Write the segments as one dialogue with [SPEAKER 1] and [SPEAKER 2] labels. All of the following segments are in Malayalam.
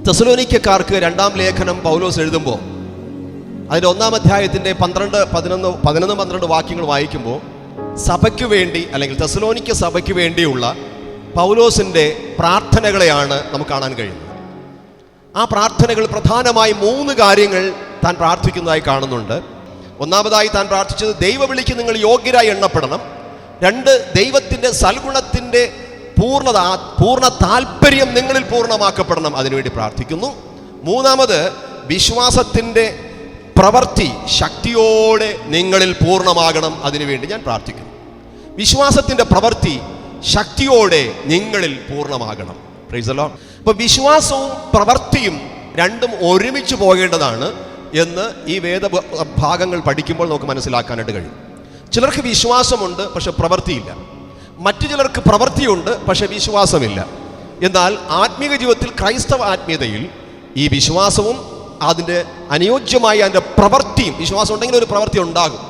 [SPEAKER 1] തെസ്സലോനിക്കക്കാർക്ക് 2-ാം ലേഖനം പൗലോസ് എഴുതുമ്പോൾ അതിൻ്റെ 1-ാം അധ്യായത്തിൻ്റെ 11-12 വാക്യങ്ങൾ വായിക്കുമ്പോൾ സഭയ്ക്ക് വേണ്ടി, അല്ലെങ്കിൽ തെസ്സലോനിക്ക സഭയ്ക്ക് വേണ്ടിയുള്ള പൗലോസിൻ്റെ പ്രാർത്ഥനകളെയാണ് നമുക്ക് കാണാൻ കഴിയുന്നത്. ആ പ്രാർത്ഥനകൾ പ്രധാനമായി 3 കാര്യങ്ങൾ താൻ പ്രാർത്ഥിക്കുന്നതായി കാണുന്നുണ്ട്. ഒന്നാമതായി താൻ പ്രാർത്ഥിച്ചത് ദൈവവിളിക്ക് നിങ്ങൾ യോഗ്യരായി എണ്ണപ്പെടണം. 2, ദൈവത്തിൻ്റെ സൽഗുണത്തിൻ്റെ പൂർണ്ണ താല്പര്യം നിങ്ങളിൽ പൂർണ്ണമാക്കപ്പെടണം, അതിനുവേണ്ടി പ്രാർത്ഥിക്കുന്നു. 3, വിശ്വാസത്തിൻ്റെ പ്രവൃത്തി ശക്തിയോടെ നിങ്ങളിൽ പൂർണ്ണമാകണം, അതിനുവേണ്ടി ഞാൻ പ്രാർത്ഥിക്കുന്നു. വിശ്വാസത്തിൻ്റെ പ്രവൃത്തി ശക്തിയോടെ നിങ്ങളിൽ പൂർണ്ണമാകണം. Price the Lord. അപ്പോൾ വിശ്വാസവും പ്രവൃത്തിയും രണ്ടും ഒരുമിച്ച് പോകേണ്ടതാണ് എന്ന് ഈ വേദഭാഗങ്ങൾ പഠിക്കുമ്പോൾ നമുക്ക് മനസ്സിലാക്കാനായിട്ട് കഴിയും. ചിലർക്ക് വിശ്വാസമുണ്ട് പക്ഷെ പ്രവൃത്തിയില്ല. മറ്റു ചിലർക്ക് പ്രവൃത്തിയുണ്ട് പക്ഷെ വിശ്വാസമില്ല. എന്നാൽ ആത്മീയ ജീവിതത്തിൽ, ക്രൈസ്തവ ആത്മീയതയിൽ ഈ വിശ്വാസവും അതിൻ്റെ അനുയോജ്യമായ അതിൻ്റെ പ്രവൃത്തിയും, വിശ്വാസം ഉണ്ടെങ്കിൽ ഒരു പ്രവൃത്തി ഉണ്ടാകും,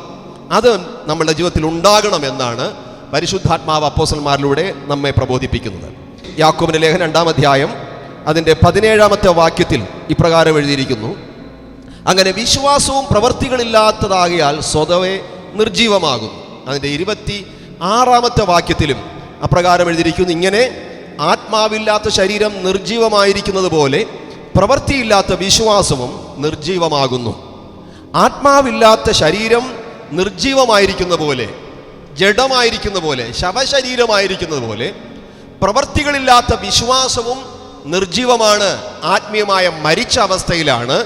[SPEAKER 1] അത് നമ്മളുടെ ജീവിതത്തിൽ ഉണ്ടാകണം എന്നാണ് പരിശുദ്ധാത്മാവ് അപ്പോസ്തലന്മാരിലൂടെ നമ്മെ പ്രബോധിപ്പിക്കുന്നത്. യാക്കോബിന്റെ ലേഖനം 2-ാം അധ്യായം അതിൻ്റെ 17-ാമത്തെ വാക്യത്തിൽ ഇപ്രകാരം എഴുതിയിരിക്കുന്നു: അങ്ങനെ വിശ്വാസവും പ്രവൃത്തികളില്ലാത്തതാകിയാൽ സ്വതവേ നിർജീവമാകും. അതിൻ്റെ 26-ാമത്തെ വാക്യത്തിലും അപ്രകാരം എഴുതിയിരിക്കുന്നു: ഇങ്ങനെ ആത്മാവില്ലാത്ത ശരീരം നിർജീവമായിരിക്കുന്നത് പോലെ പ്രവൃത്തിയില്ലാത്ത വിശ്വാസവും നിർജീവമാകുന്നു. ആത്മാവില്ലാത്ത ശരീരം നിർജീവമായിരിക്കുന്ന പോലെ, ജഡമായിരിക്കുന്ന പോലെ, ശവശരീരമായിരിക്കുന്നത് പോലെ പ്രവൃത്തികളില്ലാത്ത വിശ്വാസവും നിർജീവമാണ്, ആത്മീയമായ മരിച്ച അവസ്ഥയിലാണ്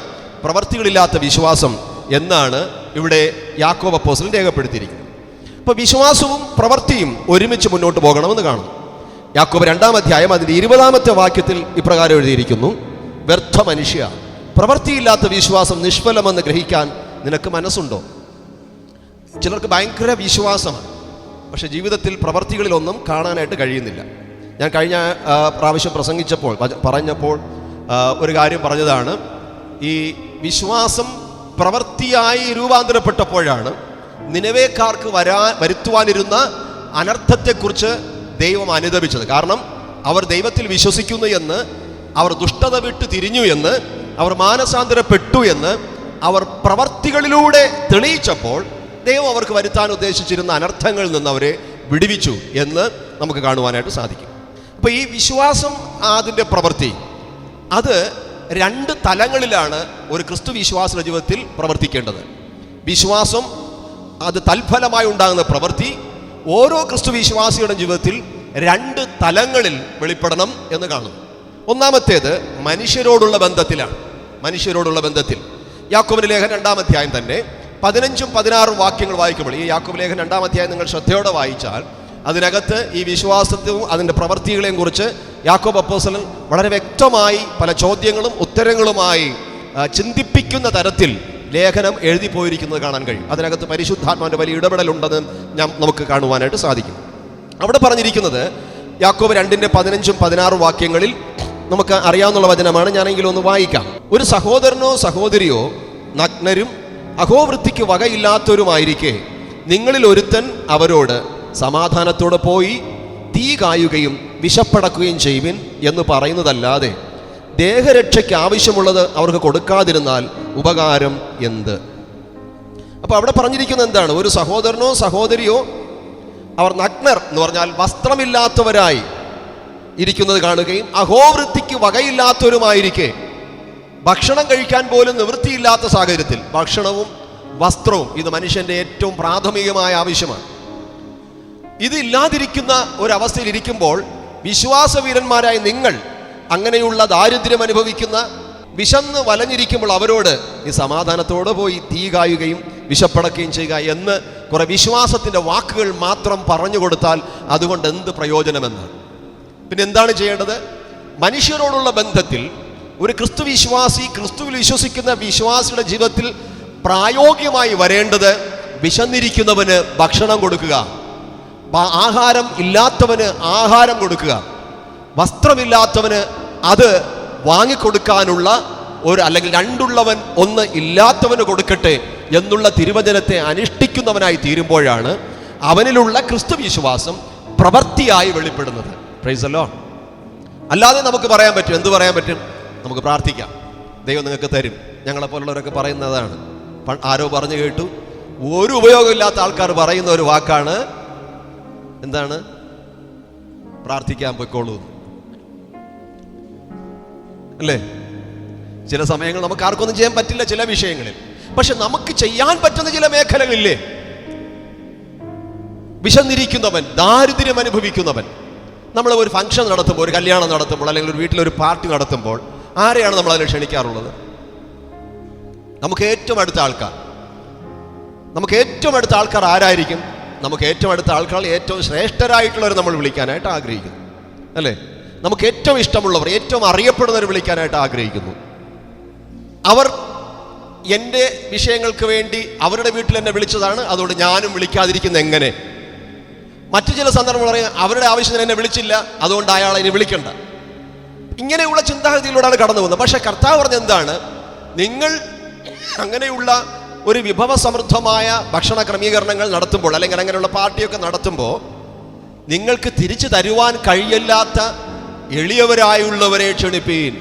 [SPEAKER 1] പ്രവൃത്തികളില്ലാത്ത വിശ്വാസം എന്നാണ് ഇവിടെ യാക്കോബ് അപ്പോസ്തലൻ രേഖപ്പെടുത്തിയിരിക്കുന്നത്. അപ്പോൾ വിശ്വാസവും പ്രവൃത്തിയും ഒരുമിച്ച് മുന്നോട്ട് പോകണമെന്ന് കാണും. യാക്കോബ് 2-ാം അധ്യായം അതിൻ്റെ 20-ാമത്തെ വാക്യത്തിൽ ഇപ്രകാരം എഴുതിയിരിക്കുന്നു: വ്യർത്ഥ മനുഷ്യ, പ്രവൃത്തിയില്ലാത്ത വിശ്വാസം നിഷ്ഫലമെന്ന് ഗ്രഹിക്കാൻ നിനക്ക് മനസ്സുണ്ടോ? ചിലർക്ക് ഭയങ്കര വിശ്വാസമാണ്, പക്ഷെ ജീവിതത്തിൽ പ്രവൃത്തികളിലൊന്നും കാണാനായിട്ട് കഴിയുന്നില്ല. ഞാൻ കഴിഞ്ഞ പ്രാവശ്യം പറഞ്ഞപ്പോൾ ഒരു കാര്യം പറഞ്ഞതാണ്, ഈ വിശ്വാസം പ്രവൃത്തിയായി രൂപാന്തരപ്പെട്ടപ്പോഴാണ് നിനവേക്കാർക്ക് വരുത്തുവാനിരുന്ന അനർത്ഥത്തെക്കുറിച്ച് ദൈവം അനുതപിച്ചത്. കാരണം അവർ ദൈവത്തിൽ വിശ്വസിക്കുന്നു എന്ന്, അവർ ദുഷ്ടത വിട്ട് തിരിഞ്ഞു എന്ന്, അവർ മാനസാന്തരപ്പെട്ടു എന്ന് അവർ പ്രവർത്തികളിലൂടെ തെളിയിച്ചപ്പോൾ ദൈവം അവർക്ക് വരുത്താൻ ഉദ്ദേശിച്ചിരുന്ന അനർത്ഥങ്ങളിൽ നിന്ന് അവരെ വിടുവിച്ചു എന്ന് നമുക്ക് കാണുവാനായിട്ട് സാധിക്കും. അപ്പോൾ ഈ വിശ്വാസം, അതിൻ്റെ പ്രവൃത്തി, അത് 2 തലങ്ങളിലാണ് ഒരു ക്രിസ്തു വിശ്വാസിയുടെ ജീവിതത്തിൽ പ്രവർത്തിക്കേണ്ടത്. വിശ്വാസം അത് തൽഫലമായി ഉണ്ടാകുന്ന പ്രവൃത്തി ഓരോ ക്രിസ്തു വിശ്വാസിയുടെ ജീവിതത്തിൽ 2 തലങ്ങളിൽ വെളിപ്പെടണം എന്ന് കാണുന്നു. ഒന്നാമത്തേത് മനുഷ്യരോടുള്ള ബന്ധത്തിലാണ്. മനുഷ്യരോടുള്ള ബന്ധത്തിൽ യാക്കോബിന്റെ ലേഖനം 2-ാം അധ്യായം തന്നെ 15-ഉം 16-ഉം വാക്യങ്ങൾ വായിക്കുമ്പോൾ, ഈ യാക്കോബ് ലേഖനം 2-ാം അധ്യായം നിങ്ങൾ ശ്രദ്ധയോടെ വായിച്ചാൽ അതിനകത്ത് ഈ വിശ്വാസത്തെയും അതിൻ്റെ പ്രവൃത്തികളെയും കുറിച്ച് യാക്കോബ് അപ്പോസ്തലൻ വളരെ വ്യക്തമായി പല ചോദ്യങ്ങളും ഉത്തരങ്ങളുമായി ചിന്തിപ്പിക്കുന്ന തരത്തിൽ ലേഖനം എഴുതി പോയിരിക്കുന്നത് കാണാൻ കഴിയും. അതിനകത്ത് പരിശുദ്ധാത്മാവിൻ്റെ വലിയ ഇടപെടലുണ്ടെന്ന് നമുക്ക് കാണുവാനായിട്ട് സാധിക്കും. അവിടെ പറഞ്ഞിരിക്കുന്നത് യാക്കോബ് 2-ന്റെ 15-ഉം 16-ഉം വാക്യങ്ങളിൽ നമുക്ക് അറിയാവുന്ന വചനമാണ്. ഞാനെങ്കിലും ഒന്ന് വായിക്കാം. ഒരു സഹോദരനോ സഹോദരിയോ നഗ്നരും അഹോവൃത്തിക്ക് വകയില്ലാത്തവരുമായിരിക്കെ നിങ്ങളിൽ ഒരുത്തൻ അവരോട് സമാധാനത്തോടെ പോയി തീ കായുകയും വിശപ്പടക്കുകയും ചെയ്യുവിൻ എന്ന് പറയുന്നതല്ലാതെ ദേഹരക്ഷയ്ക്ക് ആവശ്യമുള്ളത് അവർക്ക് കൊടുക്കാതിരുന്നാൽ ഉപകാരം എന്ത്? അപ്പോൾ അവിടെ പറഞ്ഞിരിക്കുന്നത് എന്താണ്? ഒരു സഹോദരനോ സഹോദരിയോ അവർ നഗ്നർ എന്ന് പറഞ്ഞാൽ വസ്ത്രമില്ലാത്തവരായി ഇരിക്കുന്നത് കാണുകയും അഹോവൃത്തിക്ക് വകയില്ലാത്തവരുമായിരിക്കെ, ഭക്ഷണം കഴിക്കാൻ പോലും നിവൃത്തിയില്ലാത്ത സാഹചര്യത്തിൽ, ഭക്ഷണവും വസ്ത്രവും ഇത് മനുഷ്യൻ്റെ ഏറ്റവും പ്രാഥമികമായ ആവശ്യമാണ്. ഇതില്ലാതിരിക്കുന്ന ഒരവസ്ഥയിൽ ഇരിക്കുമ്പോൾ വിശ്വാസവീരന്മാരായ നിങ്ങൾ അങ്ങനെയുള്ള ദാരിദ്ര്യം അനുഭവിക്കുന്ന, വിശന്ന് വലഞ്ഞിരിക്കുമ്പോൾ അവരോട് ഈ സമാധാനത്തോടെ പോയി തീ കായുകയും വിശപ്പടക്കുകയും ചെയ്യുക എന്ന് കുറെ വിശ്വാസത്തിൻ്റെ വാക്കുകൾ മാത്രം പറഞ്ഞു കൊടുത്താൽ അതുകൊണ്ട് എന്ത് പ്രയോജനമെന്ന്? പിന്നെ എന്താണ് ചെയ്യേണ്ടത്? മനുഷ്യരോടുള്ള ബന്ധത്തിൽ ഒരു ക്രിസ്തു വിശ്വാസി, ക്രിസ്തുവിൽ വിശ്വസിക്കുന്ന വിശ്വാസിയുടെ ജീവിതത്തിൽ പ്രായോഗികമായി വരേണ്ടത് വിശന്നിരിക്കുന്നവന് ഭക്ഷണം കൊടുക്കുക, ആഹാരം ഇല്ലാത്തവന് ആഹാരം കൊടുക്കുക, വസ്ത്രമില്ലാത്തവന് അത് വാങ്ങിക്കൊടുക്കാനുള്ള അല്ലെങ്കിൽ 2 ഉള്ളവൻ 1 ഇല്ലാത്തവന് കൊടുക്കട്ടെ എന്നുള്ള തിരുവചനത്തെ അനുഷ്ഠിക്കുന്നവനായി തീരുമ്പോഴാണ് അവനിലുള്ള ക്രിസ്തു വിശ്വാസം പ്രവൃത്തിയായി വെളിപ്പെടുന്നത്. Praise the lord. അല്ലാതെ നമുക്ക് പറയാൻ പറ്റും, എന്ത് പറയാൻ പറ്റും? നമുക്ക് പ്രാർത്ഥിക്കാം, ദൈവം നിങ്ങൾക്ക് തരും. ഞങ്ങളെപ്പോലുള്ളവരൊക്കെ പറയുന്നതാണ്. ആരോ പറഞ്ഞു കേട്ടു, ഒരു ഉപയോഗമില്ലാത്ത ആൾക്കാർ പറയുന്ന ഒരു വാക്കാണ് എന്താണ്? പ്രാർത്ഥിക്കാൻ പൊയ്ക്കോളൂ അല്ലേ? ചില സമയങ്ങൾ നമുക്ക് ആർക്കൊന്നും ചെയ്യാൻ പറ്റില്ല ചില വിഷയങ്ങളിൽ. പക്ഷെ നമുക്ക് ചെയ്യാൻ പറ്റുന്ന ചില മേഖലകളില്ലേ? വിശന്നിരിക്കുന്നവൻ, ദാരിദ്ര്യം അനുഭവിക്കുന്നവൻ. നമ്മൾ ഒരു ഫംഗ്ഷൻ നടത്തുമ്പോൾ, ഒരു കല്യാണം നടത്തുമ്പോൾ, അല്ലെങ്കിൽ ഒരു വീട്ടിലൊരു പാർട്ടി നടത്തുമ്പോൾ ആരെയാണ് നമ്മൾ അതിൽ ക്ഷണിക്കാറുള്ളത്? നമുക്ക് ഏറ്റവും അടുത്ത ആൾക്കാർ ആരായിരിക്കും? നമുക്ക് ഏറ്റവും അടുത്ത ആൾക്കാർ ഏറ്റവും ശ്രേഷ്ഠരായിട്ടുള്ളവർ നമ്മൾ വിളിക്കാനായിട്ട് ആഗ്രഹിക്കുന്നു അല്ലേ? നമുക്ക് ഏറ്റവും ഇഷ്ടമുള്ളവർ, ഏറ്റവും അറിയപ്പെടുന്നവർ വിളിക്കാനായിട്ട് ആഗ്രഹിക്കുന്നു. അവർ എൻ്റെ വിഷയങ്ങൾക്ക് വേണ്ടി അവരുടെ വീട്ടിൽ എന്നെ വിളിച്ചതാണ്, അതുകൊണ്ട് ഞാനും വിളിക്കാതിരിക്കുന്ന എങ്ങനെ? മറ്റു ചില സന്ദർഭങ്ങൾ പറയും, അവരുടെ ആവശ്യത്തിന് എന്നെ വിളിച്ചില്ല, അതുകൊണ്ട് അയാളെ ഇനി വിളിക്കണ്ട. ഇങ്ങനെയുള്ള ചിന്താഗതിയിലൂടെയാണ് കടന്നു പോകുന്നത്. പക്ഷെ കർത്താവ് പറഞ്ഞ എന്താണ്? നിങ്ങൾ അങ്ങനെയുള്ള ഒരു വിഭവസമൃദ്ധമായ ഭക്ഷണ ക്രമീകരണങ്ങൾ നടത്തുമ്പോൾ, അല്ലെങ്കിൽ അങ്ങനെയുള്ള പാർട്ടിയൊക്കെ നടത്തുമ്പോൾ, നിങ്ങൾക്ക് തിരിച്ചു തരുവാൻ കഴിയില്ലാത്ത എളിയവരായുള്ളവരെ ക്ഷണിപ്പീൻ.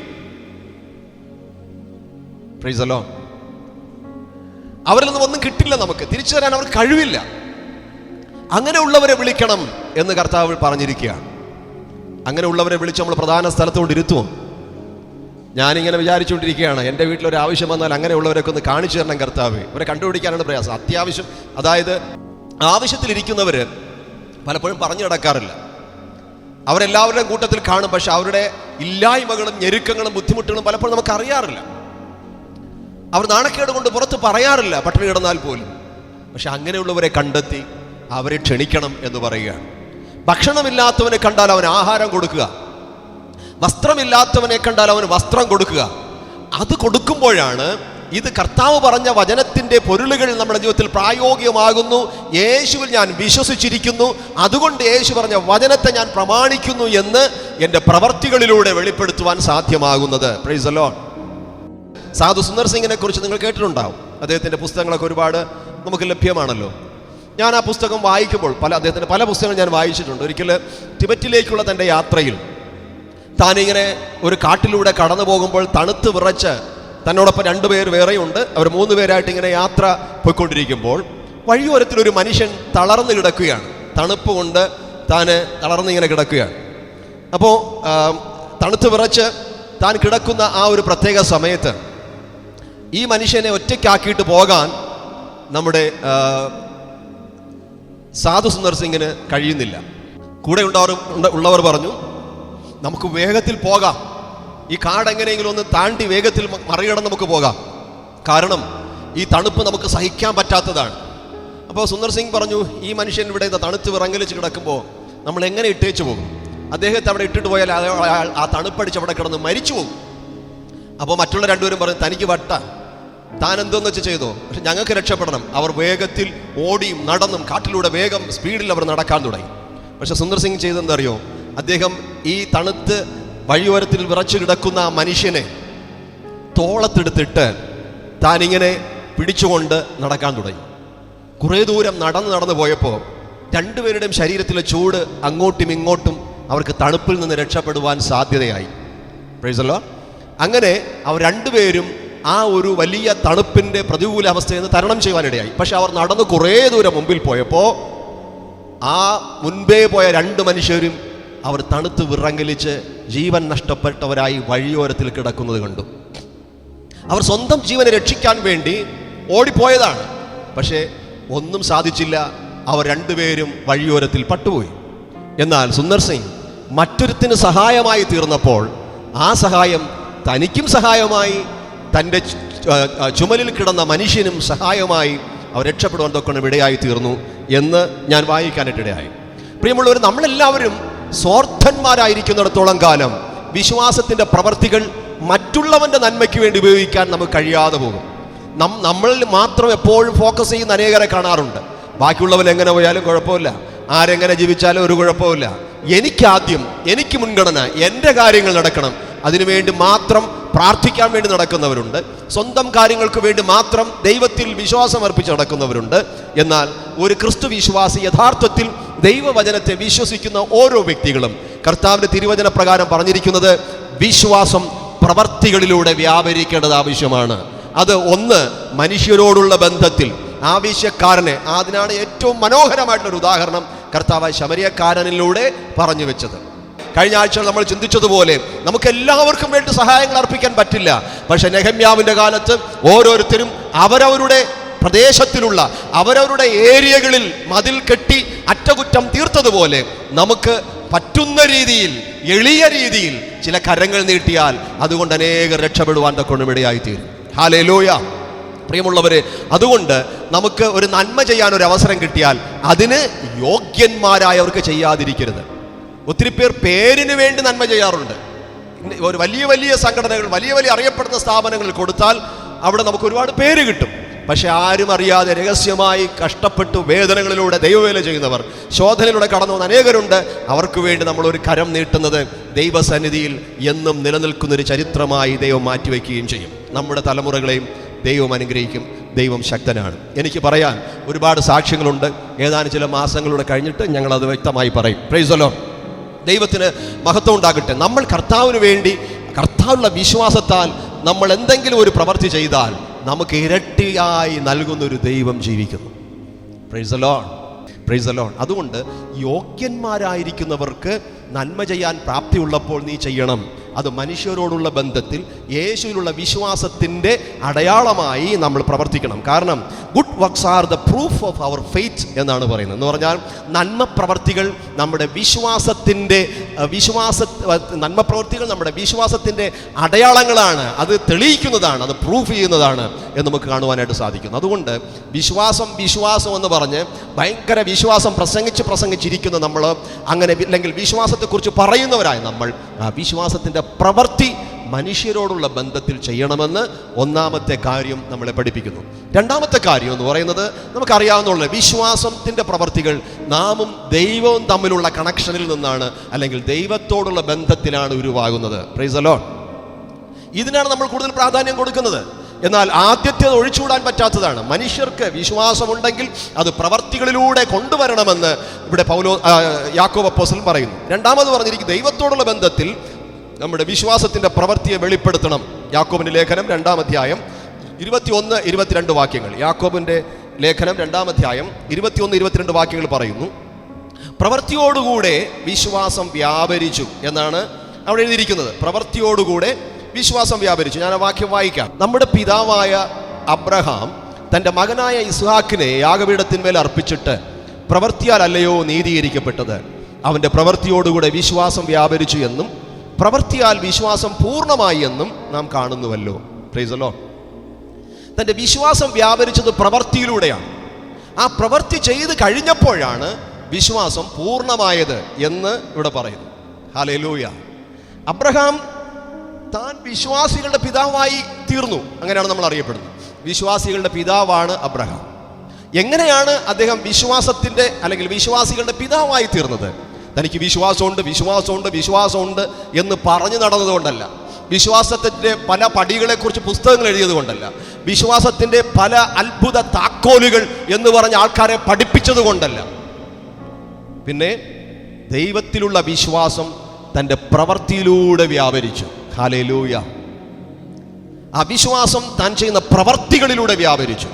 [SPEAKER 1] Praise the lord. അവരിൽ നിന്നും ഒന്നും കിട്ടില്ല, നമുക്ക് തിരിച്ചു തരാൻ അവർക്ക് കഴിവില്ല. അങ്ങനെയുള്ളവരെ വിളിക്കണം എന്ന് കർത്താവ് പറഞ്ഞിരിക്കുകയാണ്. അങ്ങനെയുള്ളവരെ വിളിച്ച് നമ്മൾ പ്രധാന സ്ഥലത്തോട് ഇരുത്തുമോ? ഞാനിങ്ങനെ വിചാരിച്ചുകൊണ്ടിരിക്കുകയാണ്, എൻ്റെ വീട്ടിലൊരു ആവശ്യം വന്നാൽ അങ്ങനെയുള്ളവരൊക്കെ ഒന്ന് കാണിച്ചു തരണം കർത്താവ്. ഇവരെ കണ്ടുപിടിക്കാനാണ് പ്രയാസം. അത്യാവശ്യം, അതായത് ആവശ്യത്തിലിരിക്കുന്നവർ പലപ്പോഴും പറഞ്ഞു നടക്കാറില്ല. അവരെല്ലാവരുടെയും കൂട്ടത്തിൽ കാണും, പക്ഷെ അവരുടെ ഇല്ലായ്മകളും ഞെരുക്കങ്ങളും ബുദ്ധിമുട്ടുകളും പലപ്പോഴും നമുക്ക് അറിയാറില്ല. അവർ നാണക്കേട് കൊണ്ട് പുറത്ത് പറയാറില്ല, പട്ടിണി കിടന്നാൽ പോലും. പക്ഷെ അങ്ങനെയുള്ളവരെ കണ്ടെത്തി അവരെ ക്ഷണിക്കണം എന്ന് പറയുകയാണ്. ഭക്ഷണമില്ലാത്തവനെ കണ്ടാൽ അവന് ആഹാരം കൊടുക്കുക, വസ്ത്രമില്ലാത്തവനെ കണ്ടാൽ അവന് വസ്ത്രം കൊടുക്കുക. അത് കൊടുക്കുമ്പോഴാണ് ഇത് കർത്താവ് പറഞ്ഞ വചനത്തിൻ്റെ പൊരുളുകൾ നമ്മുടെ ജീവിതത്തിൽ പ്രായോഗികമാകുന്നു. യേശുവിൽ ഞാൻ വിശ്വസിച്ചിരിക്കുന്നു, അതുകൊണ്ട് യേശു പറഞ്ഞ വചനത്തെ ഞാൻ പ്രമാണിക്കുന്നു എന്ന് എൻ്റെ പ്രവർത്തികളിലൂടെ വെളിപ്പെടുത്തുവാൻ സാധ്യമാകുന്നത്. Price the Lord. സാധു സുന്ദർ സിംഗിനെ കുറിച്ച് നിങ്ങൾ കേട്ടിട്ടുണ്ടാവും. അദ്ദേഹത്തിൻ്റെ പുസ്തകങ്ങളൊക്കെ ഒരുപാട് നമുക്ക് ലഭ്യമാണല്ലോ. ഞാൻ ആ പുസ്തകം വായിക്കുമ്പോൾ അദ്ദേഹത്തിൻ്റെ പല പുസ്തകങ്ങൾ ഞാൻ വായിച്ചിട്ടുണ്ട്. ഒരിക്കൽ ടിബറ്റിലേക്കുള്ള തൻ്റെ യാത്രയിൽ താനിങ്ങനെ ഒരു കാട്ടിലൂടെ കടന്നു പോകുമ്പോൾ തണുത്ത് വിറച്ച്, തന്നോടൊപ്പം 2 പേർ വേറെയുണ്ട്, അവർ 3 പേരായിട്ട് ഇങ്ങനെ യാത്ര പോയിക്കൊണ്ടിരിക്കുമ്പോൾ വഴിയോരത്തിലൊരു മനുഷ്യൻ തളർന്ന് കിടക്കുകയാണ്. തണുപ്പ് കൊണ്ട് താന് തളർന്നിങ്ങനെ കിടക്കുകയാണ്. അപ്പോൾ തണുത്ത് വിറച്ച് താൻ കിടക്കുന്ന ആ ഒരു പ്രത്യേക സമയത്ത് ഈ മനുഷ്യനെ ഒറ്റയ്ക്കാക്കിയിട്ട് പോകാൻ നമ്മുടെ സാധു സുന്ദർ സിംഗിന് കഴിയുന്നില്ല. കൂടെ ഉള്ളവർ പറഞ്ഞു, നമുക്ക് വേഗത്തിൽ പോകാം, ഈ കാട് എങ്ങനെയെങ്കിലും ഒന്ന് താണ്ടി വേഗത്തിൽ മറികടന്ന് നമുക്ക് പോകാം, കാരണം ഈ തണുപ്പ് നമുക്ക് സഹിക്കാൻ പറ്റാത്തതാണ്. അപ്പോൾ സുന്ദർ സിംഗ് പറഞ്ഞു, ഈ മനുഷ്യൻ ഇവിടെ തണുത്ത് വിറങ്ങലിച്ച് കിടക്കുമ്പോൾ നമ്മൾ എങ്ങനെ ഇട്ടേച്ചു പോകും? അദ്ദേഹത്തെ അവിടെ ഇട്ടിട്ട് പോയാൽ അയാൾ ആ തണുപ്പടിച്ച് അവിടെ കിടന്ന് മരിച്ചു പോകും. അപ്പോൾ മറ്റുള്ള 2 പേരും പറഞ്ഞു, തനിക്ക് വട്ട, താൻ എന്തോന്ന് വെച്ച് ചെയ്തോ, പക്ഷെ ഞങ്ങൾക്ക് രക്ഷപ്പെടണം. അവർ വേഗത്തിൽ ഓടിയും നടന്നും കാട്ടിലൂടെ വേഗം സ്പീഡിൽ അവർ നടക്കാൻ തുടങ്ങി. പക്ഷെ സുന്ദർ സിംഗ് ചെയ്തെന്തറിയോ? അദ്ദേഹം ഈ തണുത്ത് വഴിയോരത്തിൽ വിറച്ചു കിടക്കുന്ന ആ മനുഷ്യനെ തോളത്തെടുത്തിട്ട് താനിങ്ങനെ പിടിച്ചുകൊണ്ട് നടക്കാൻ തുടങ്ങി. കുറേ ദൂരം നടന്നു പോയപ്പോൾ 2 പേരുടെയും ശരീരത്തിലെ ചൂട് അങ്ങോട്ടും ഇങ്ങോട്ടും അവർക്ക് തണുപ്പിൽ നിന്ന് രക്ഷപ്പെടുവാൻ സാധ്യതയായി. Praise the lord. അങ്ങനെ അവർ 2 പേരും ആ ഒരു വലിയ തണുപ്പിൻ്റെ പ്രതികൂല അവസ്ഥയിൽ നിന്ന് തരണം ചെയ്യുവാനിടയായി. പക്ഷെ അവർ നടന്ന് കുറേ ദൂരം മുമ്പിൽ പോയപ്പോൾ ആ മുൻപേ പോയ 2 മനുഷ്യരും അവർ തണുത്ത് വിറങ്ങലിച്ച് ജീവൻ നഷ്ടപ്പെട്ടവരായി വഴിയോരത്തിൽ കിടക്കുന്നത് കണ്ടു. അവർ സ്വന്തം ജീവനെ രക്ഷിക്കാൻ വേണ്ടി ഓടിപ്പോയതാണ്, പക്ഷേ ഒന്നും സാധിച്ചില്ല. അവർ 2 പേരും വഴിയോരത്തിൽ പട്ടുപോയി. എന്നാൽ സുന്ദർ സിംഗ് മറ്റൊരുത്തിന് സഹായമായി തീർന്നപ്പോൾ ആ സഹായം തനിക്കും സഹായമായി, തൻ്റെ ചുമലിൽ കിടന്ന മനുഷ്യനും സഹായമായി. അവർ രക്ഷപ്പെടുവാൻ തൊക്കെ ഇടയായി തീർന്നു എന്ന് ഞാൻ വായിക്കാനായിട്ടിടയായി. പ്രിയമുള്ളവർ, നമ്മളെല്ലാവരും സ്വാർത്ഥന്മാരായിരിക്കുന്നിടത്തോളം കാലം വിശ്വാസത്തിൻ്റെ പ്രവർത്തികൾ മറ്റുള്ളവൻ്റെ നന്മയ്ക്ക് വേണ്ടി ഉപയോഗിക്കാൻ നമുക്ക് കഴിയാതെ പോകും. നമ്മളിൽ മാത്രം എപ്പോഴും ഫോക്കസ് ചെയ്യുന്ന അനേകരെ കാണാറുണ്ട്. ബാക്കിയുള്ളവർ എങ്ങനെ പോയാലും കുഴപ്പമില്ല, ആരെങ്ങനെ ജീവിച്ചാലും ഒരു കുഴപ്പമില്ല, എനിക്കാദ്യം, എനിക്ക് മുൻഗണന, എൻ്റെ കാര്യങ്ങൾ നടക്കണം, അതിനുവേണ്ടി മാത്രം പ്രാർത്ഥിക്കാൻ വേണ്ടി നടക്കുന്നവരുണ്ട്. സ്വന്തം കാര്യങ്ങൾക്ക് വേണ്ടി മാത്രം ദൈവത്തിൽ വിശ്വാസം അർപ്പിച്ച് നടക്കുന്നവരുണ്ട്. എന്നാൽ ഒരു ക്രിസ്തു വിശ്വാസി യഥാർത്ഥത്തിൽ ദൈവവചനത്തെ വിശ്വസിക്കുന്ന ഓരോ വ്യക്തികളും കർത്താവിൻ്റെ തിരുവചന പ്രകാരം പറഞ്ഞിരിക്കുന്നത് വിശ്വാസം പ്രവർത്തികളിലൂടെ വ്യാപരിക്കേണ്ടത് ആവശ്യമാണ്. അത് ഒന്ന്, മനുഷ്യരോടുള്ള ബന്ധത്തിൽ ആവശ്യക്കാരനെ, അതിനാണ് ഏറ്റവും മനോഹരമായിട്ടുള്ളൊരു ഉദാഹരണം കർത്താവ് ശമരിയക്കാരനിലൂടെ പറഞ്ഞു വെച്ചത്. കഴിഞ്ഞ ആഴ്ച നമ്മൾ ചിന്തിച്ചതുപോലെ നമുക്ക് എല്ലാവർക്കും വേണ്ടി സഹായങ്ങൾ അർപ്പിക്കാൻ പറ്റില്ല. പക്ഷെ നെഹമ്യാവിൻ്റെ കാലത്ത് ഓരോരുത്തരും അവരവരുടെ പ്രദേശത്തിലുള്ള അവരവരുടെ ഏരിയകളിൽ മതിൽ കെട്ടി അറ്റകുറ്റം തീർത്തതുപോലെ നമുക്ക് പറ്റുന്ന രീതിയിൽ, എളിയ രീതിയിൽ ചില കരങ്ങൾ നീട്ടിയാൽ അതുകൊണ്ട് അനേകം രക്ഷപ്പെടുവാൻ തക്കൊണ്ടുമിടയായിത്തീരും. ഹല്ലേലൂയ. പ്രിയമുള്ളവരെ, അതുകൊണ്ട് നമുക്ക് ഒരു നന്മ ചെയ്യാൻ ഒരു അവസരം കിട്ടിയാൽ അതിന് യോഗ്യന്മാരായവർക്ക് ചെയ്യാതിരിക്കരുത്. ഒത്തിരി പേർ പേരിന് വേണ്ടി നന്മ ചെയ്യാറുണ്ട്. ഒരു വലിയ വലിയ സംഘടനകൾ, വലിയ വലിയ അറിയപ്പെടുന്ന സ്ഥാപനങ്ങളിൽ കൊടുത്താൽ അവിടെ നമുക്ക് ഒരുപാട് പേര് കിട്ടും. പക്ഷെ ആരും അറിയാതെ രഹസ്യമായി കഷ്ടപ്പെട്ട് വേദനകളിലൂടെ ദൈവവേല ചെയ്യുന്നവർ, ശോധനയിലൂടെ കടന്നു വന്ന അനേകരുണ്ട്. അവർക്ക് വേണ്ടി നമ്മളൊരു കരം നീട്ടുന്നത് ദൈവസന്നിധിയിൽ എന്നും നിലനിൽക്കുന്നൊരു ചരിത്രമായി ദൈവം മാറ്റിവെക്കുകയും ചെയ്യും. നമ്മുടെ തലമുറകളെയും ദൈവം അനുഗ്രഹിക്കും. ദൈവം ശക്തനാണ്. എനിക്ക് പറയാൻ ഒരുപാട് സാക്ഷ്യങ്ങളുണ്ട്. ഏതാനും ചില മാസങ്ങളിലൂടെ കഴിഞ്ഞിട്ട് ഞങ്ങളത് വ്യക്തമായി പറയും. Price the Lord. ദൈവത്തിന് മഹത്വം ഉണ്ടാകട്ടെ. നമ്മൾ കർത്താവിന് വേണ്ടി, കർത്താവിലുള്ള വിശ്വാസത്താൽ നമ്മൾ എന്തെങ്കിലും ഒരു പ്രവൃത്തി ചെയ്താൽ നമുക്ക് ഇരട്ടിയായി നൽകുന്നൊരു ദൈവം ജീവിക്കുന്നു. Price the Lord, price the Lord. അതുകൊണ്ട് യോഗ്യന്മാരായിരിക്കുന്നവർക്ക് നന്മ ചെയ്യാൻ പ്രാപ്തിയുള്ളപ്പോൾ നീ ചെയ്യണം. അത് മനുഷ്യരോടുള്ള ബന്ധത്തിൽ യേശുവിലുള്ള വിശ്വാസത്തിൻ്റെ അടയാളമായി നമ്മൾ പ്രവർത്തിക്കണം. കാരണം good works are the proof of our faith എന്നാണ് പറയുന്നത്. എന്ന് പറഞ്ഞാൽ നന്മ പ്രവർത്തികൾ നമ്മുടെ വിശ്വാസത്തിൻ്റെ അടയാളങ്ങളാണ്. അത് തെളിയിക്കുന്നതാണ്, അത് പ്രൂഫ് ചെയ്യുന്നതാണ് എന്ന് നമുക്ക് കാണുവാനായിട്ട് സാധിക്കുന്നു. അതുകൊണ്ട് വിശ്വാസം എന്ന് പറഞ്ഞ് ഭയങ്കര വിശ്വാസം പ്രസംഗിച്ചിരിക്കുന്ന നമ്മൾ, അങ്ങനെ അല്ലെങ്കിൽ വിശ്വാസത്തെക്കുറിച്ച് പറയുന്നവരായ നമ്മൾ, ആ വിശ്വാസത്തിൻ്റെ പ്രവൃത്തി മനുഷ്യരോടുള്ള ബന്ധത്തിൽ ചെയ്യണമെന്ന് ഒന്നാമത്തെ കാര്യം നമ്മളെ പഠിപ്പിക്കുന്നു. രണ്ടാമത്തെ കാര്യം എന്ന് പറയുന്നത് നമുക്കറിയാവുന്ന വിശ്വാസത്തിൻ്റെ പ്രവൃത്തികൾ നാമും ദൈവവും തമ്മിലുള്ള കണക്ഷനിൽ നിന്നാണ്, അല്ലെങ്കിൽ ദൈവത്തോടുള്ള ബന്ധത്തിലാണ് ഉരുവാകുന്നത്. Praise the lord. ഇതിനാണ് നമ്മൾ കൂടുതൽ പ്രാധാന്യം കൊടുക്കുന്നത്. എന്നാൽ ആദ്യത്തേത് ഒഴിച്ചുകൂടാൻ പറ്റാത്തതാണ്. മനുഷ്യർക്ക് വിശ്വാസമുണ്ടെങ്കിൽ അത് പ്രവർത്തികളിലൂടെ കൊണ്ടുവരണമെന്ന് ഇവിടെ യാക്കോബ് അപ്പോസ്തലൻ പറയുന്നു. രണ്ടാമത് പറഞ്ഞിരിക്കും, ദൈവത്തോടുള്ള ബന്ധത്തിൽ നമ്മുടെ വിശ്വാസത്തിൻ്റെ പ്രവൃത്തിയെ വെളിപ്പെടുത്തണം. യാക്കോബിൻ്റെ ലേഖനം 2-ാം അധ്യായം 21-22 വാക്യങ്ങൾ. യാക്കോബിൻ്റെ ലേഖനം 2-ാം അധ്യായം 21-22 വാക്യങ്ങൾ പറയുന്നു, പ്രവൃത്തിയോടുകൂടെ വിശ്വാസം വ്യാപരിച്ചു എന്നാണ് അവിടെ എഴുതിയിരിക്കുന്നത്. പ്രവൃത്തിയോടുകൂടെ വിശ്വാസം വ്യാപരിച്ചു. ഞാൻ ആ വാക്യം വായിക്കാം. നമ്മുടെ പിതാവായ അബ്രഹാം തൻ്റെ മകനായ ഇസ്ഹാക്കിനെ യാഗപീഠത്തിന്മേൽ അർപ്പിച്ചിട്ട് പ്രവൃത്തിയാൽ അല്ലയോ നീതീകരിക്കപ്പെട്ടത്, അവൻ്റെ പ്രവൃത്തിയോടുകൂടെ വിശ്വാസം വ്യാപരിച്ചു എന്നും പ്രവൃത്തിയാൽ വിശ്വാസം പൂർണ്ണമായി എന്നും നാം കാണുന്നുവല്ലോ. Price the Lord. തൻ്റെ വിശ്വാസം വ്യാപരിച്ചത് പ്രവൃത്തിയിലൂടെയാണ്. ആ പ്രവൃത്തി ചെയ്ത് കഴിഞ്ഞപ്പോഴാണ് വിശ്വാസം പൂർണ്ണമായത് എന്ന് ഇവിടെ പറയുന്നു. ഹല്ലേലൂയ. അബ്രഹാം താൻ വിശ്വാസികളുടെ പിതാവായി തീർന്നു. അങ്ങനെയാണ് നമ്മൾ അറിയപ്പെടുന്നത്. വിശ്വാസികളുടെ പിതാവാണ് അബ്രഹാം. എങ്ങനെയാണ് അദ്ദേഹം വിശ്വാസത്തിൻ്റെ അല്ലെങ്കിൽ വിശ്വാസികളുടെ പിതാവായി തീർന്നത്? തനിക്ക് വിശ്വാസമുണ്ട് എന്ന് പറഞ്ഞു നടന്നതുകൊണ്ടല്ല, വിശ്വാസത്തിൻ്റെ പല പടികളെക്കുറിച്ച് പുസ്തകങ്ങൾ എഴുതിയത് കൊണ്ടല്ല, വിശ്വാസത്തിൻ്റെ പല അത്ഭുത താക്കോലുകൾ എന്ന് പറഞ്ഞ ആൾക്കാരെ പഠിപ്പിച്ചത് കൊണ്ടല്ല. പിന്നെ ദൈവത്തിലുള്ള വിശ്വാസം തൻ്റെ പ്രവൃത്തിയിലൂടെ വ്യാപരിച്ചു. ഹല്ലേലൂയ. ആ വിശ്വാസം താൻ ചെയ്യുന്ന പ്രവൃത്തികളിലൂടെ വ്യാപരിച്ചു.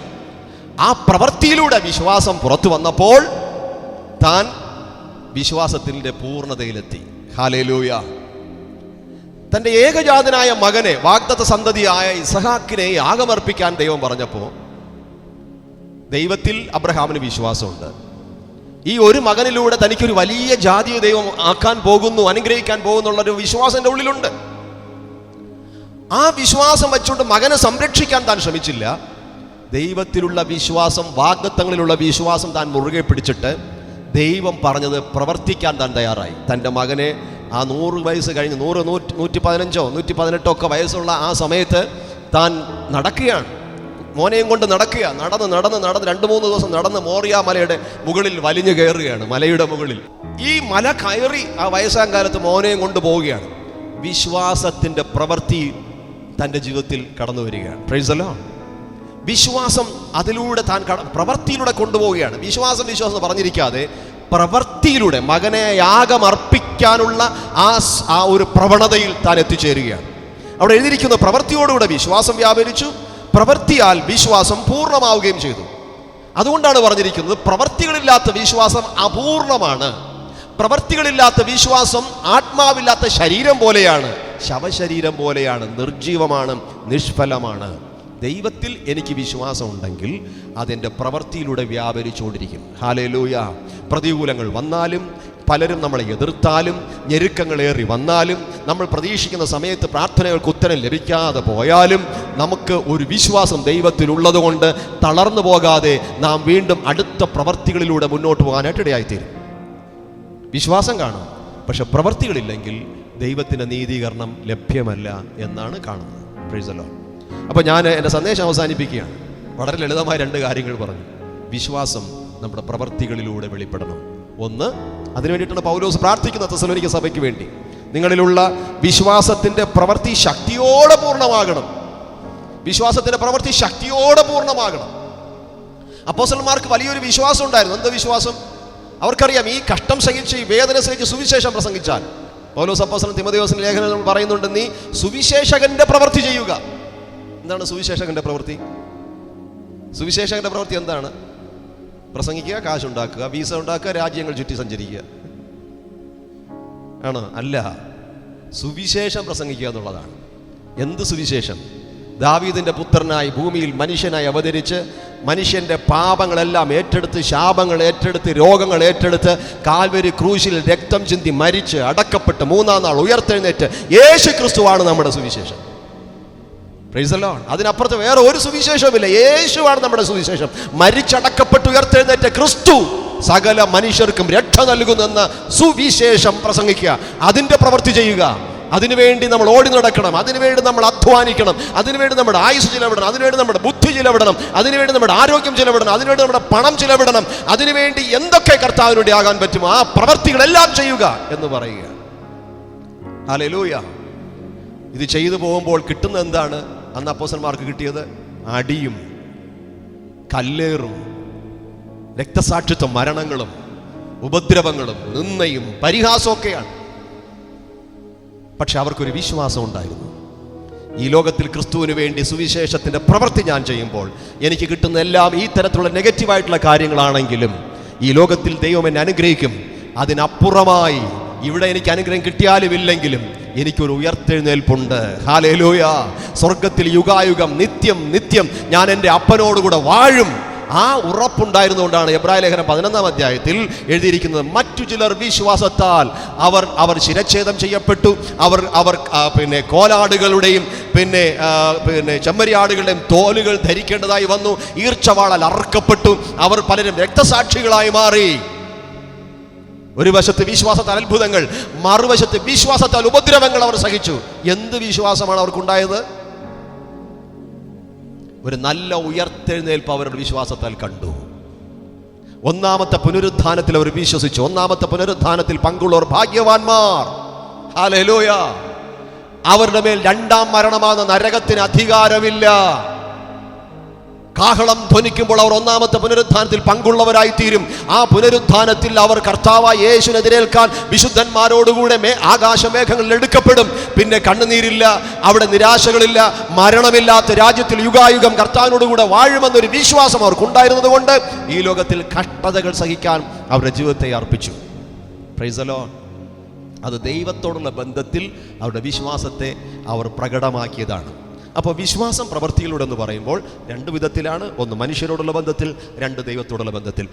[SPEAKER 1] ആ പ്രവൃത്തിയിലൂടെ വിശ്വാസം പുറത്തു വന്നപ്പോൾ താൻ വിശ്വാസത്തിൻ്റെ പൂർണ്ണതയിലെത്തി. ഹല്ലേലൂയ. തൻ്റെ ഏകജാതനായ മകനെ, വാഗ്ദത്ത സന്തതിയായ ഇസ്ഹാക്കിനെ യാഗമർപ്പിക്കാൻ ദൈവം പറഞ്ഞപ്പോൾ ദൈവത്തിൽ അബ്രഹാമിന് വിശ്വാസമുണ്ട്. ഈ ഒരു മകനിലൂടെ തനിക്കൊരു വലിയ ജാതിയെ ദൈവം ആക്കാൻ പോകുന്നു, അനുഗ്രഹിക്കാൻ പോകുന്നുള്ളൊരു വിശ്വാസം എൻ്റെ ഉള്ളിലുണ്ട്. ആ വിശ്വാസം വെച്ചുകൊണ്ട് മകനെ സംരക്ഷിക്കാൻ താൻ ശ്രമിച്ചില്ല. ദൈവത്തിലുള്ള വിശ്വാസം, വാഗ്ദത്തങ്ങളിലുള്ള വിശ്വാസം താൻ മുറുകെ പിടിച്ചിട്ട് ദൈവം പറഞ്ഞത് പ്രവർത്തിക്കാൻ താൻ തയ്യാറായി. തൻ്റെ മകനെ ആ 100 വയസ്സ് കഴിഞ്ഞ് 100, 115, 118 ഒക്കെ വയസ്സുള്ള ആ സമയത്ത് താൻ നടക്കുകയാണ്, മോനെയും കൊണ്ട് നടക്കുക. നടന്ന് 2-3 ദിവസം നടന്ന് മോറിയ മലയുടെ മുകളിൽ വലിഞ്ഞു കയറുകയാണ്. മലയുടെ മുകളിൽ ഈ മല കയറി ആ വയസ്സാം കാലത്ത് മോനെയും കൊണ്ട് പോവുകയാണ്. വിശ്വാസത്തിൻ്റെ പ്രവൃത്തി തൻ്റെ ജീവിതത്തിൽ കടന്നു വരികയാണ്. Price the Lord. വിശ്വാസം അതിലൂടെ താൻ പ്രവൃത്തിയിലൂടെ കൊണ്ടുപോവുകയാണ്. വിശ്വാസം പറഞ്ഞിരിക്കാതെ പ്രവൃത്തിയിലൂടെ മകനെ യാഗമർപ്പിക്കാനുള്ള ആ ഒരു പ്രവണതയിൽ താൻ എത്തിച്ചേരുകയാണ്. അവിടെ എഴുതിയിരിക്കുന്ന പ്രവൃത്തിയോടുകൂടെ വിശ്വാസം വ്യാപരിച്ചു, പ്രവൃത്തിയാൽ വിശ്വാസം പൂർണ്ണമാവുകയും ചെയ്തു. അതുകൊണ്ടാണ് പറഞ്ഞിരിക്കുന്നത് പ്രവൃത്തികളില്ലാത്ത വിശ്വാസം അപൂർണമാണ്. പ്രവൃത്തികളില്ലാത്ത വിശ്വാസം ആത്മാവില്ലാത്ത ശരീരം പോലെയാണ്, ശവശരീരം പോലെയാണ്, നിർജീവമാണ്, നിഷ്ഫലമാണ്. ദൈവത്തിൽ എനിക്ക് വിശ്വാസം ഉണ്ടെങ്കിൽ അതെൻ്റെ പ്രവൃത്തിയിലൂടെ വ്യാപരിച്ചുകൊണ്ടിരിക്കും. ഹല്ലേലൂയ. പ്രതികൂലങ്ങൾ വന്നാലും, പലരും നമ്മളെ എതിർത്താലും, ഞെരുക്കങ്ങളേറി വന്നാലും, നമ്മൾ പ്രതീക്ഷിക്കുന്ന സമയത്ത് പ്രാർത്ഥനകൾക്ക് ഉത്തരം ലഭിക്കാതെ പോയാലും, നമുക്ക് ഒരു വിശ്വാസം ദൈവത്തിലുള്ളത് കൊണ്ട് തളർന്നു പോകാതെ നാം വീണ്ടും അടുത്ത പ്രവൃത്തികളിലൂടെ മുന്നോട്ട് പോകാനായിട്ട് ഇടയായിത്തീരും. വിശ്വാസം കാണും, പക്ഷെ പ്രവൃത്തികളില്ലെങ്കിൽ ദൈവത്തിൻ്റെ നീതീകരണം ലഭ്യമല്ല എന്നാണ് കാണുന്നത്. Price the Lord. അപ്പോൾ ഞാൻ എൻ്റെ സന്ദേശം അവസാനിപ്പിക്കുകയാണ്. വളരെ ലളിതമായ 2 കാര്യങ്ങൾ പറഞ്ഞു. വിശ്വാസം നമ്മുടെ പ്രവൃത്തികളിലൂടെ വെളിപ്പെടണം. ഒന്ന്, അതിനു വേണ്ടിയിട്ടാണ് പൗലോസ് പ്രാർത്ഥിക്കുന്ന തെസ്സലോനിക്ക സഭയ്ക്ക് വേണ്ടി. നിങ്ങളിലുള്ള വിശ്വാസത്തിൻ്റെ പ്രവൃത്തി ശക്തിയോടെ പൂർണ്ണമാകണം. വിശ്വാസത്തിൻ്റെ പ്രവൃത്തി ശക്തിയോടെ പൂർണ്ണമാകണം. അപ്പോസ്തലന്മാർക്ക് വലിയൊരു വിശ്വാസം ഉണ്ടായിരുന്നു. എന്ത് വിശ്വാസം? അവർക്കറിയാം, ഈ കഷ്ടം സഹിച്ച്, ഈ വേദന സഹിച്ച് സുവിശേഷം പ്രസംഗിച്ചാൽ, പൗലോസ് അപ്പോസ്തലൻ തിമോഥെയോസിന്റെ ലേഖനത്തിൽ പറയുന്നുണ്ട്, നീ സുവിശേഷകന്റെ പ്രവൃത്തി ചെയ്യുക. എന്താണ് സുവിശേഷകന്റെ പ്രവൃത്തി? സുവിശേഷകന്റെ പ്രവൃത്തി എന്താണ്? പ്രസംഗിക്കുക, കാശുണ്ടാക്കുക, വീസ ഉണ്ടാക്കുക, രാജ്യങ്ങൾ ചുറ്റി സഞ്ചരിക്കുക ആണോ? അല്ല, സുവിശേഷം പ്രസംഗിക്കുക എന്നുള്ളതാണ്. എന്ത് സുവിശേഷം? ദാവീദിന്റെ പുത്രനായി ഭൂമിയിൽ മനുഷ്യനായി അവതരിച്ച് മനുഷ്യന്റെ പാപങ്ങളെല്ലാം ഏറ്റെടുത്ത്, ശാപങ്ങൾ ഏറ്റെടുത്ത്, രോഗങ്ങൾ ഏറ്റെടുത്ത്, കാൽവരി ക്രൂശിൽ രക്തം ചിന്തി മരിച്ച് അടക്കപ്പെട്ട് 3-ാം നാൾ ഉയർത്തെഴുന്നേറ്റ് യേശു ക്രിസ്തുവാണ് നമ്മുടെ സുവിശേഷം. Price the Lord. അതിനപ്പുറത്ത് വേറെ ഒരു സുവിശേഷവുമില്ല. യേശുവാണ് നമ്മുടെ സുവിശേഷം. മരിച്ചടക്കപ്പെട്ട് ഉയർത്തെഴുന്നേറ്റ ക്രിസ്തു സകല മനുഷ്യർക്കും രക്ഷ നൽകുന്നെന്ന സുവിശേഷം പ്രസംഗിക്കുക, അതിൻ്റെ പ്രവൃത്തി ചെയ്യുക. അതിനുവേണ്ടി നമ്മൾ ഓടി നടക്കണം, അതിനുവേണ്ടി നമ്മൾ അധ്വാനിക്കണം, അതിനുവേണ്ടി നമ്മുടെ ആയുസ് ചിലവിടണം, അതിനുവേണ്ടി നമ്മുടെ ബുദ്ധി ചിലവിടണം, അതിനുവേണ്ടി നമ്മുടെ ആരോഗ്യം ചിലവിടണം, അതിനുവേണ്ടി നമ്മുടെ പണം ചിലവിടണം, അതിനുവേണ്ടി എന്തൊക്കെ കർത്താവിന് വേണ്ടി ആകാൻ പറ്റുമോ ആ പ്രവൃത്തികളെല്ലാം ചെയ്യുക എന്ന് പറയുക. ഹല്ലേലൂയ. ഇത് ചെയ്തു പോകുമ്പോൾ കിട്ടുന്നത് എന്താണ്? അന്ന് അപ്പോസ്തലന്മാർക്ക് കിട്ടിയത് അടിയും കല്ലേറും രക്തസാക്ഷിത്വം, മരണങ്ങളും ഉപദ്രവങ്ങളും നിന്ദയും പരിഹാസമൊക്കെയാണ്. പക്ഷെ അവർക്കൊരു വിശ്വാസം ഉണ്ടായിരുന്നു. ഈ ലോകത്തിൽ ക്രിസ്തുവിന് വേണ്ടി സുവിശേഷത്തിൻ്റെ പ്രവൃത്തി ഞാൻ ചെയ്യുമ്പോൾ എനിക്ക് കിട്ടുന്ന എല്ലാം ഈ തരത്തിലുള്ള നെഗറ്റീവായിട്ടുള്ള കാര്യങ്ങളാണെങ്കിലും ഈ ലോകത്തിൽ ദൈവം എന്നെ അനുഗ്രഹിക്കും. അതിനപ്പുറമായി ഇവിടെ എനിക്ക് അനുഗ്രഹം കിട്ടിയാലും ഇല്ലെങ്കിലും എനിക്കൊരു ഉയർത്തെഴുന്നേൽപ്പുണ്ട്. ഹല്ലേലൂയ. സ്വർഗത്തിൽ യുഗായുഗം നിത്യം നിത്യം ഞാൻ എൻ്റെ അപ്പനോടുകൂടെ വാഴും. ആ ഉറപ്പുണ്ടായിരുന്നുകൊണ്ടാണ് എബ്രായ ലേഖനം 11-ാം അധ്യായത്തിൽ എഴുതിയിരിക്കുന്നത്, മറ്റു ചിലർ വിശ്വാസത്താൽ അവർ ശിരച്ഛേദം ചെയ്യപ്പെട്ടു, അവർ പിന്നെ കോലാടുകളുടെയും പിന്നെ ചെമ്മരിയാടുകളുടെയും തോലുകൾ ധരിക്കേണ്ടതായി വന്നു, ഈർച്ചവാളാൽ അറുക്കപ്പെട്ടു, അവർ പലരും രക്തസാക്ഷികളായി മാറി. ഒരു വശത്ത് വിശ്വാസത്താൽ അത്ഭുതങ്ങൾ, മറുവശത്ത് വിശ്വാസത്താൽ ഉപദ്രവങ്ങൾ അവർ സഹിച്ചു. എന്ത് വിശ്വാസമാണ് അവർക്കുണ്ടായത്? ഒരു നല്ല ഉയർത്തെഴുന്നേൽപ്പ് അവരുടെ വിശ്വാസത്താൽ കണ്ടു. 1-ാമത്തെ പുനരുത്ഥാനത്തിൽ അവർ വിശ്വസിച്ചു. 1-ാമത്തെ പുനരുത്ഥാനത്തിൽ പങ്കുള്ളവർ ഭാഗ്യവാന്മാർ. ഹല്ലേലൂയ. അവരുടെ മേൽ 2-ാം മരണമാകുന്ന നരകത്തിന് അധികാരമില്ല. കാഹളം ധ്വനിക്കുമ്പോൾ അവർ 1-ാമത്തെ പുനരുത്ഥാനത്തിൽ പങ്കുള്ളവരായി തീരും. ആ പുനരുത്ഥാനത്തിൽ അവർ കർത്താവായ യേശുവിനെതിരേൽക്കാൻ വിശുദ്ധന്മാരോടുകൂടെ ആകാശമേഘങ്ങളിൽ എടുക്കപ്പെടും. പിന്നെ കണ്ണുനീരില്ല, അവിടെ നിരാശകളില്ല, മരണമില്ലാത്ത രാജ്യത്തിൽ യുഗായുഗം കർത്താവിനോടുകൂടെ വാഴുമെന്നൊരു വിശ്വാസം അവർക്കുണ്ടായിരുന്നത് കൊണ്ട് ഈ ലോകത്തിൽ കഷ്ടതകൾ സഹിക്കാൻ അവരുടെ ജീവിതത്തെ അർപ്പിച്ചു. Price the Lord. അത് ദൈവത്തോടുള്ള ബന്ധത്തിൽ അവരുടെ വിശ്വാസത്തെ അവർ പ്രകടമാക്കിയതാണ്. അപ്പോൾ വിശ്വാസം പ്രവൃത്തിയിലൂടെ എന്ന് പറയുമ്പോൾ 2 വിധത്തിലാണ്. ഒന്ന് മനുഷ്യരോടുള്ള ബന്ധത്തിൽ, 2 ദൈവത്തോടുള്ള ബന്ധത്തിൽ.